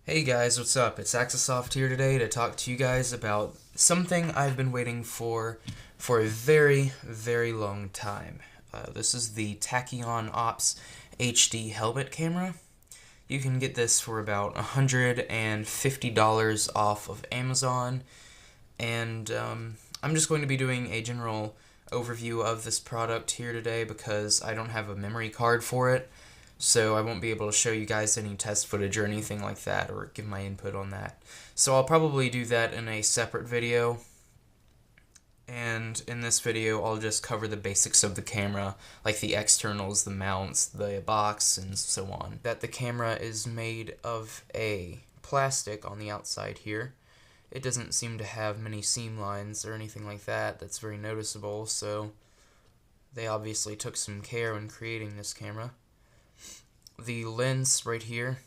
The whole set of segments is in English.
Hey guys, what's up? It's Airsoft here today to talk to you guys about something I've been waiting for a very, very long time. This is the Tachyon OPS HD helmet camera. You can get this for about $150 off of Amazon, and I'm just going to be doing a general overview of this product here today because I don't have a memory card for it. So I won't be able to show you guys any test footage or anything like that or give my input on that. So I'll probably do that in a separate video. And in this video, I'll just cover the basics of the camera, like the externals, the mounts, the box, and so on. That the camera is made of a plastic on the outside here. It doesn't seem to have many seam lines or anything like that that's very noticeable, so they obviously took some care when creating this camera. The lens right here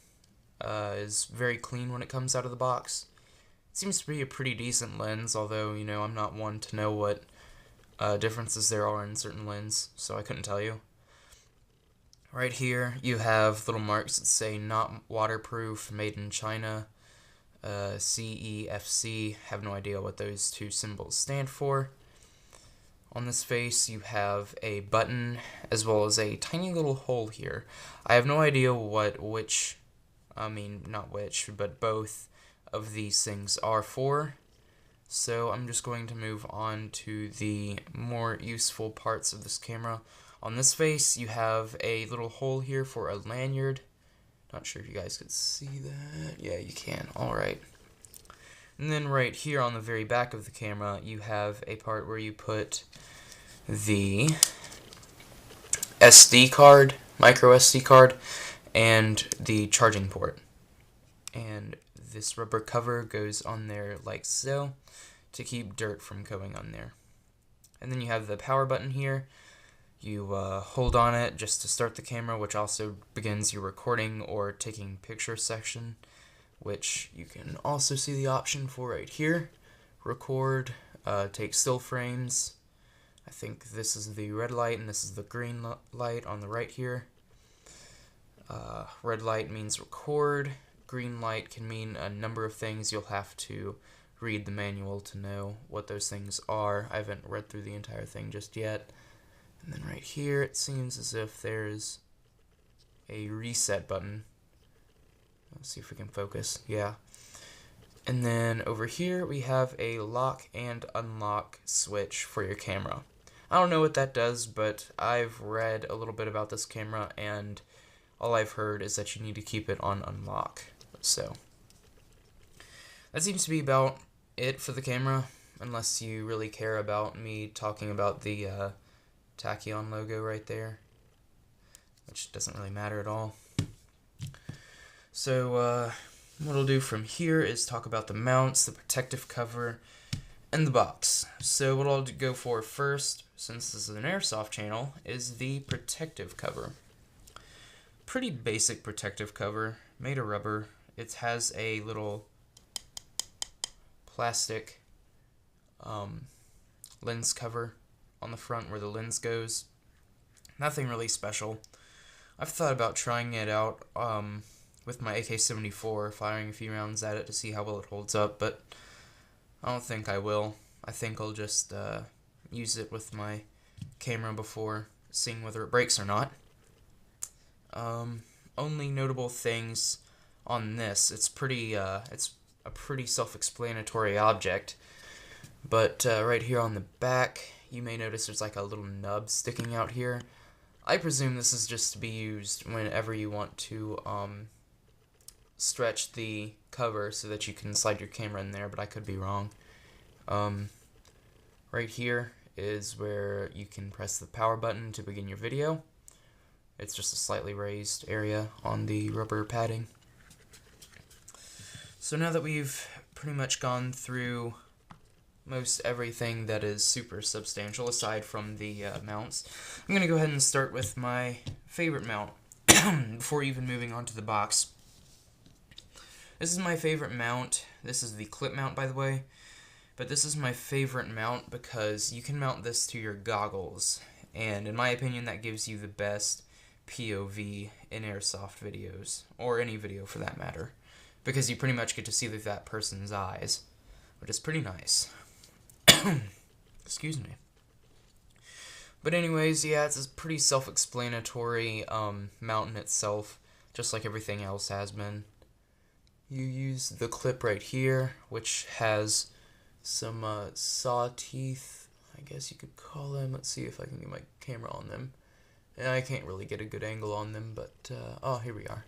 is very clean when it comes out of the box. It seems to be a pretty decent lens, although, I'm not one to know what differences there are in certain lenses, so I couldn't tell you. Right here, you have little marks that say not waterproof, made in China, CEFC. Have no idea what those two symbols stand for. On this face, you have a button as well as a tiny little hole here. I have no idea not which, but both of these things are for. So I'm just going to move on to the more useful parts of this camera. On this face, you have a little hole here for a lanyard. Not sure if you guys could see that. Yeah, you can. Alright. And then right here on the very back of the camera, you have a part where you put the SD card, micro SD card, and the charging port. And this rubber cover goes on there like so to keep dirt from going on there. And then you have the power button here. You hold on it just to start the camera, which also begins your recording or taking picture section, which you can also see the option for right here. Record, take still frames. I think this is the red light and this is the green light on the right here. Red light means record. Green light can mean a number of things. You'll have to read the manual to know what those things are. I haven't read through the entire thing just yet. And then right here, it seems as if there's a reset button. Let's see if we can focus. Yeah. And then over here, we have a lock and unlock switch for your camera. I don't know what that does, but I've read a little bit about this camera, and all I've heard is that you need to keep it on unlock. So that seems to be about it for the camera, unless you really care about me talking about the Tachyon logo right there, which doesn't really matter at all. So what I'll do from here is talk about the mounts, the protective cover, and the box. So what I'll go for first, since this is an Airsoft channel, is the protective cover. Pretty basic protective cover, made of rubber. It has a little plastic lens cover on the front where the lens goes. Nothing really special. I've thought about trying it out with my AK-74, firing a few rounds at it to see how well it holds up, but I don't think I will. I think I'll just use it with my camera before seeing whether it breaks or not. Only notable things on this, it's a pretty self-explanatory object, but right here on the back, you may notice there's like a little nub sticking out here. I presume this is just to be used whenever you want to stretch the cover so that you can slide your camera in there, but I could be wrong. Right here is where you can press the power button to begin your video. It's just a slightly raised area on the rubber padding. So now that we've pretty much gone through most everything that is super substantial aside from the mounts, I'm going to go ahead and start with my favorite mount before even moving on to the box. This is my favorite mount. This is the clip mount, by the way, but this is my favorite mount because you can mount this to your goggles, and in my opinion that gives you the best POV in Airsoft videos, or any video for that matter, because you pretty much get to see through that person's eyes, which is pretty nice. Excuse me. But anyways, yeah, it's a pretty self-explanatory mount in itself, just like everything else has been. You use the clip right here, which has some saw teeth, I guess you could call them. Let's see if I can get my camera on them. And I can't really get a good angle on them, but, oh, here we are.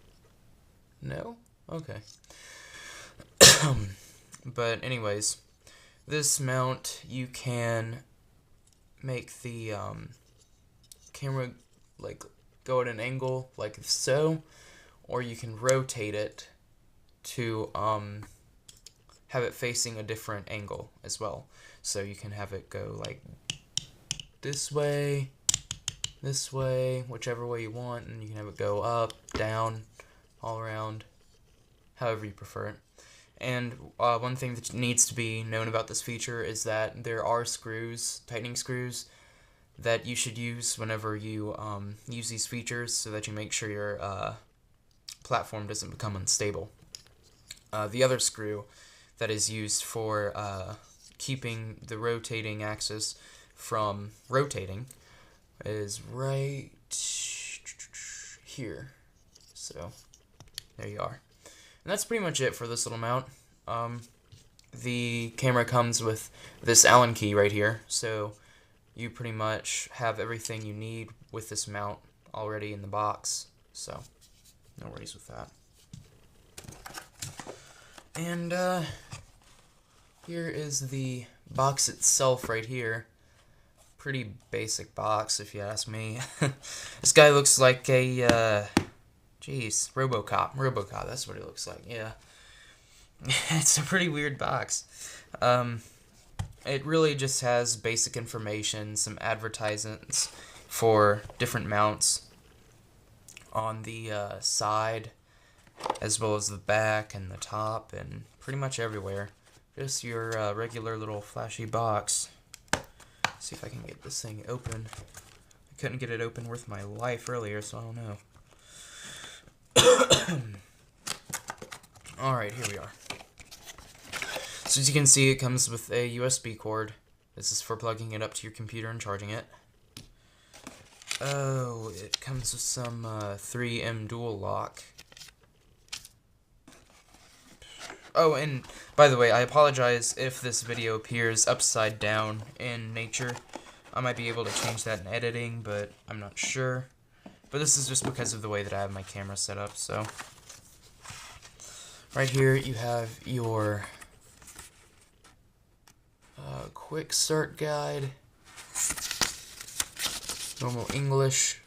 No? Okay. But anyways, this mount, you can make the camera like go at an angle like so, or you can rotate it to have it facing a different angle as well. So you can have it go like this way, whichever way you want, and you can have it go up, down, all around, however you prefer it. And one thing that needs to be known about this feature is that there are screws, tightening screws, that you should use whenever you use these features so that you make sure your platform doesn't become unstable. The other screw that is used for keeping the rotating axis from rotating is right here. So there you are. And that's pretty much it for this little mount. The camera comes with this Allen key right here, so you pretty much have everything you need with this mount already in the box, so no worries with that. And here is the box itself right here. Pretty basic box, if you ask me. This guy looks like a jeez, RoboCop, that's what it looks like, yeah. It's a pretty weird box. It really just has basic information, some advertisements for different mounts on the side, as well as the back and the top, and pretty much everywhere. Just your regular little flashy box. Let's see if I can get this thing open. I couldn't get it open worth my life earlier, so I don't know. Alright, here we are. So as you can see, it comes with a USB cord. This is for plugging it up to your computer and charging it. Oh, it comes with some 3M dual lock. Oh, and by the way, I apologize if this video appears upside down in nature. I might be able to change that in editing, but I'm not sure. But this is just because of the way that I have my camera set up, so. Right here you have your quick start guide. Normal English.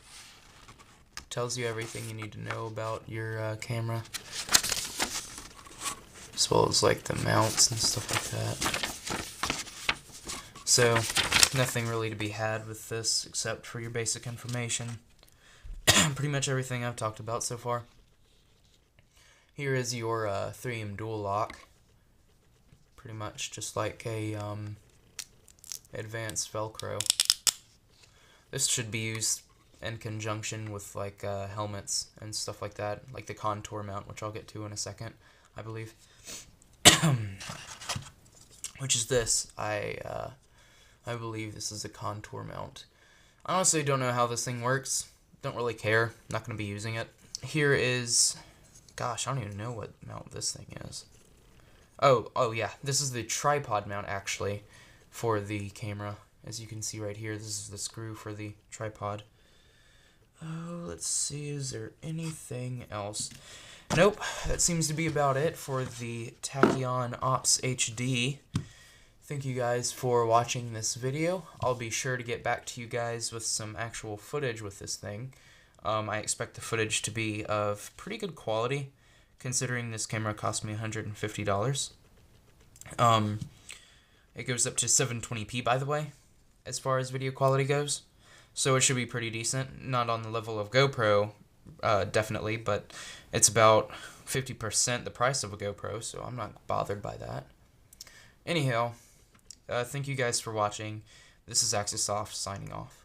Tells you everything you need to know about your camera. As well as like the mounts and stuff like that. So, nothing really to be had with this except for your basic information. Pretty much everything I've talked about so far. Here is your 3M dual lock. Pretty much just like a advanced Velcro. This should be used in conjunction with like helmets and stuff like that, like the contour mount, which I'll get to in a second, I believe. Which is this. I believe this is a contour mount. I honestly don't know how this thing works. Don't really care. Not going to be using it. Here is, gosh, I don't even know what mount this thing is. Oh yeah, this is the tripod mount actually for the camera. As you can see right here, this is the screw for the tripod. Oh, let's see, is there anything else? Nope, that seems to be about it for the Tachyon OPS HD. Thank you guys for watching this video. I'll be sure to get back to you guys with some actual footage with this thing. I expect the footage to be of pretty good quality, considering this camera cost me $150. It goes up to 720p, by the way, as far as video quality goes. So it should be pretty decent. Not on the level of GoPro, definitely, but it's about 50% the price of a GoPro, so I'm not bothered by that. Anyhow, thank you guys for watching. This is Airsoft signing off.